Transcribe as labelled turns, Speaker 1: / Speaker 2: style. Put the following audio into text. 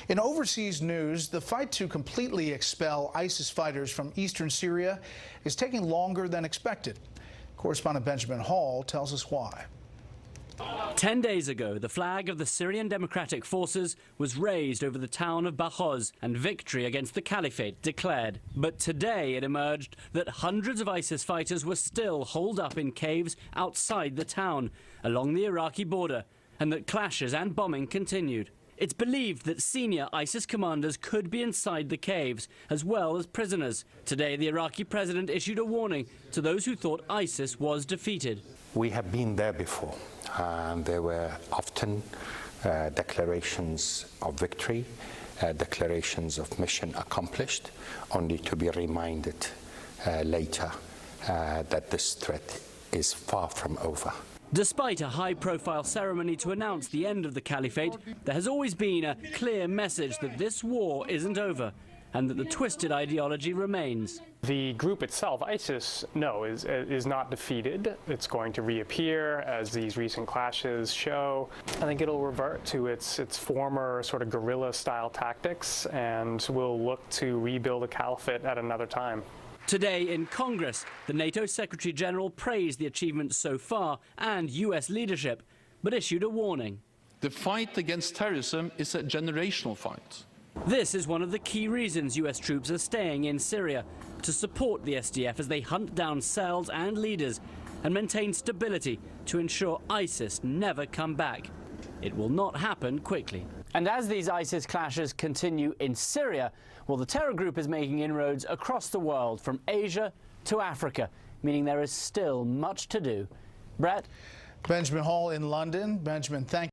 Speaker 1: In overseas news, the fight to completely expel ISIS fighters from eastern Syria is taking longer than expected. Correspondent Benjamin Hall tells us why.
Speaker 2: 10 days ago, the flag of the Syrian Democratic Forces was raised over the town of Baghuz and victory against the Caliphate declared. But today it emerged that hundreds of ISIS fighters were still holed up in caves outside the town along the Iraqi border, and that clashes and bombing continued. It's believed that senior ISIS commanders could be inside the caves, as well as prisoners. Today, the Iraqi president issued a warning to those who thought ISIS was defeated.
Speaker 3: We have been there before, and there were often declarations of victory, declarations of mission accomplished, only to be reminded later that this threat is far from over.
Speaker 2: Despite a high-profile ceremony to announce the end of the Caliphate, there has always been a clear message that this war isn't over and that the twisted ideology remains.
Speaker 4: The group itself, ISIS, is not defeated. It's going to reappear, as these recent clashes show. I think it'll revert to its former sort of guerrilla-style tactics, and will look to rebuild a caliphate at another time.
Speaker 2: Today in Congress, the NATO Secretary General praised the achievements so far and US leadership, but issued a warning.
Speaker 5: The fight against terrorism is a generational fight.
Speaker 2: This is one of the key reasons US troops are staying in Syria, to support the SDF as they hunt down cells and leaders and maintain stability to ensure ISIS never come back. It will not happen quickly. And as these ISIS clashes continue in Syria, well, the terror group is making inroads across the world, from Asia to Africa, meaning there is still much to do. Brett?
Speaker 1: Benjamin Hall in London. Benjamin, thank you.